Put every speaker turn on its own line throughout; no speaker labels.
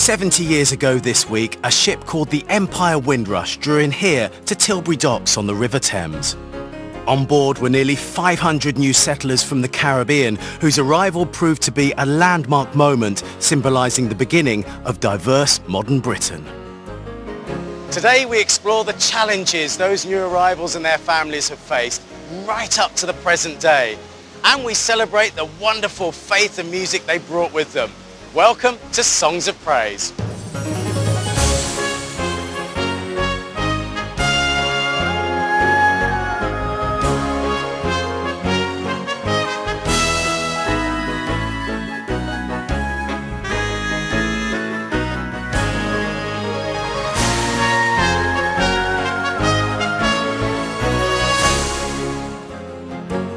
70 years ago this week, a ship called the Empire Windrush drew in here to Tilbury Docks on the River Thames. On board were nearly 500 new settlers from the Caribbean, whose arrival proved to be a landmark moment symbolising the beginning of diverse modern Britain. Today we explore the challenges those new arrivals and their families have faced right up to the present day. And we celebrate the wonderful faith and music they brought with them. Welcome to Songs of Praise.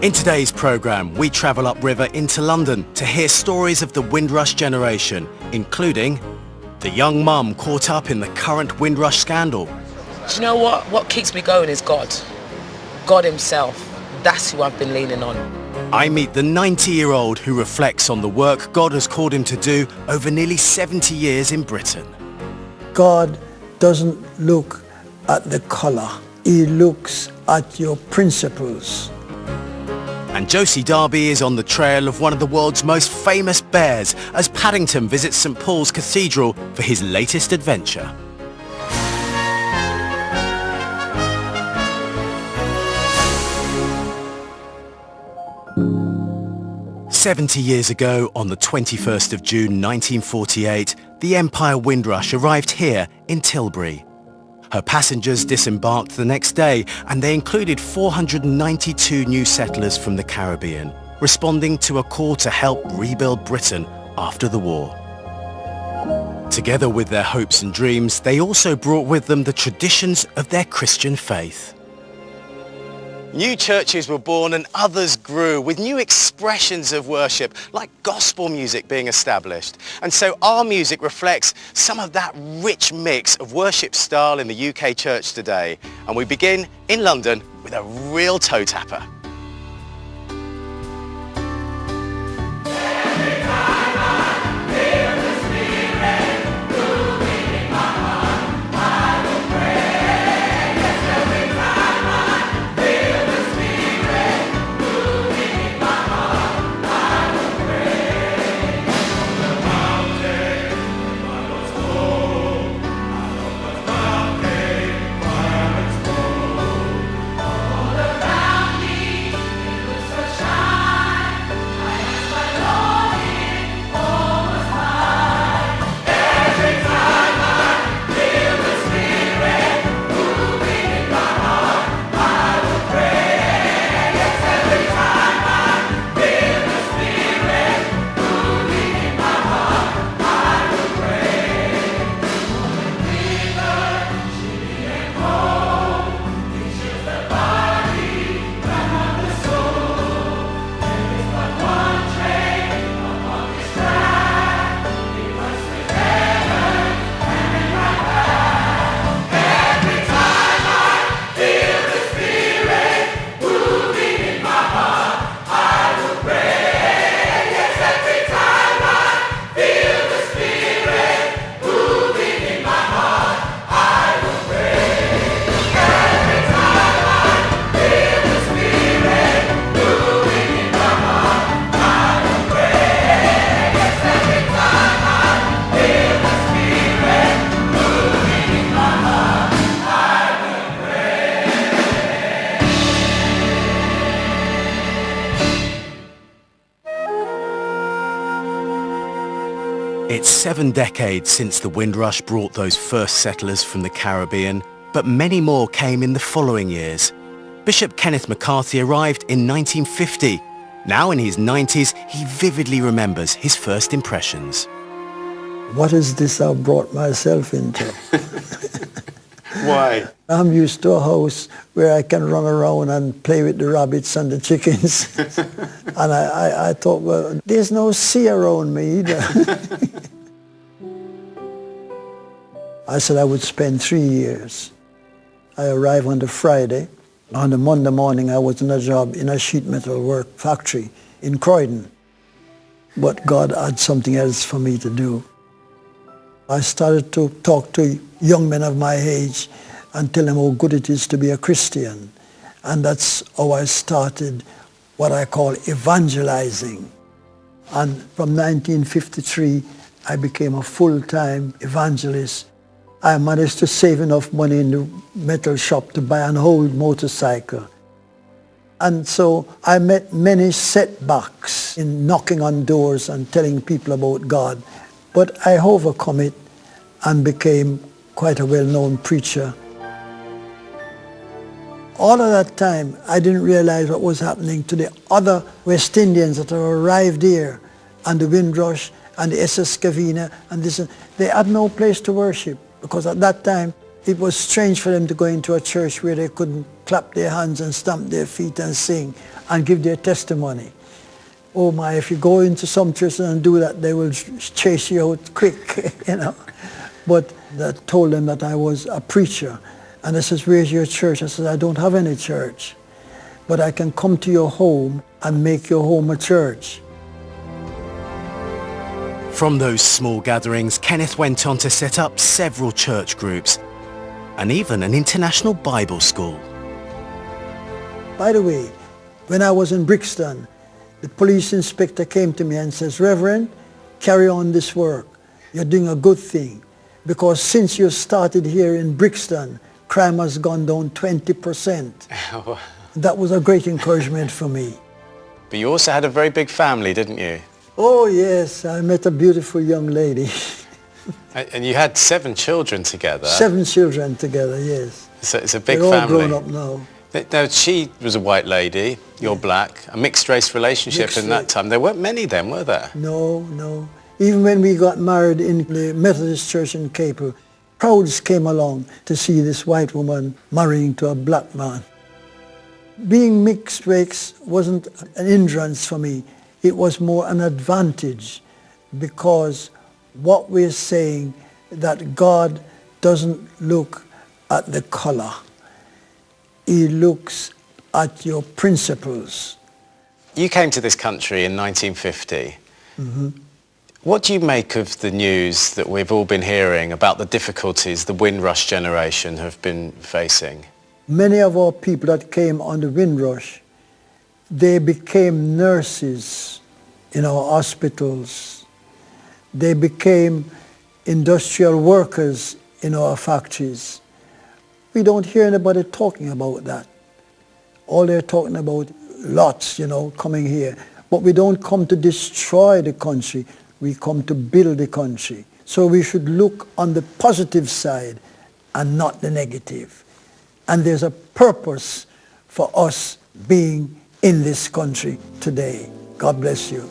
In today's programme, we travel upriver into London to hear stories of the Windrush generation, including the young mum caught up in the current Windrush scandal.
Do you know what? What keeps me going is God. God himself. That's who I've been leaning on.
I meet the 90-year-old who reflects on the work God has called him to do over nearly 70 years in Britain.
God doesn't look at the colour. He looks at your principles.
And Josie Darby is on the trail of one of the world's most famous bears as Paddington visits St Paul's Cathedral for his latest adventure. "70 years ago, on the 21st of June 1948, the Empire Windrush arrived here in Tilbury. Her passengers disembarked the next day, and they included 492 new settlers from the Caribbean, responding to a call to help rebuild Britain after the war. Together with their hopes and dreams, they also brought with them the traditions of their Christian faith. New churches were born and others grew, with new expressions of worship, like gospel music being established. And so our music reflects some of that rich mix of worship style in the UK church today. And we begin in London with a real toe tapper. It's 7 decades since the Windrush brought those first settlers from the Caribbean, but many more came in the following years. Bishop Kenneth McCarthy arrived in 1950. Now in his 90s, he vividly remembers his first impressions.
What is this I've brought myself into?
Why?
I'm used to a house where I can run around and play with the rabbits and the chickens. And I thought, well, there's no sea around me either. I said I would spend 3 years. I arrived on the Friday. On the Monday morning, I was on a job in a sheet metal work factory in Croydon. But God had something else for me to do. I started to talk to young men of my age and tell them how good it is to be a Christian. And that's how I started what I call evangelizing. And from 1953, I became a full-time evangelist. I managed to save enough money in the metal shop to buy an old motorcycle. And so I met many setbacks in knocking on doors and telling people about God. But I overcome it and became quite a well-known preacher. All of that time, I didn't realize what was happening to the other West Indians that had arrived here, and the Windrush and the SS Scavina and this. They had no place to worship, because at that time, it was strange for them to go into a church where they couldn't clap their hands and stamp their feet and sing and give their testimony. Oh my, if you go into some churches and do that, they will chase you out quick, you know. But I told them that I was a preacher. And they says, where's your church? I said, I don't have any church, but I can come to your home and make your home a church.
From those small gatherings, Kenneth went on to set up several church groups and even an international Bible school.
By the way, when I was in Brixton, the police inspector came to me and says, Reverend, carry on this work. You're doing a good thing, because since you started here in Brixton, crime has gone down 20%. That was a great encouragement for me.
But you also had a very big family, didn't you?
Oh yes, I met a beautiful young lady.
And you had 7 children together.
7 children together, yes.
So it's a big
They're all
family.
grown up now.
Now, she was a white lady, you're black, a mixed race relationship
Mixed
in that
race.
time. There weren't many then, were there?
No, no. Even when we got married in the Methodist Church in Capel, crowds came along to see this white woman marrying to a black man. Being mixed race wasn't an hindrance for me. It was more an advantage, because what we're saying, that God doesn't look at the color. He looks at your principles.
You came to this country in 1950.
Mm-hmm.
What do you make of the news that we've all been hearing about the difficulties the Windrush generation have been facing?
Many of our people that came on the Windrush, they became nurses in our hospitals. They became industrial workers in our factories. We don't hear anybody talking about that. All they're talking about, lots, coming here. But we don't come to destroy the country. We come to build the country. So we should look on the positive side and not the negative. And there's a purpose for us being in this country today. God bless you.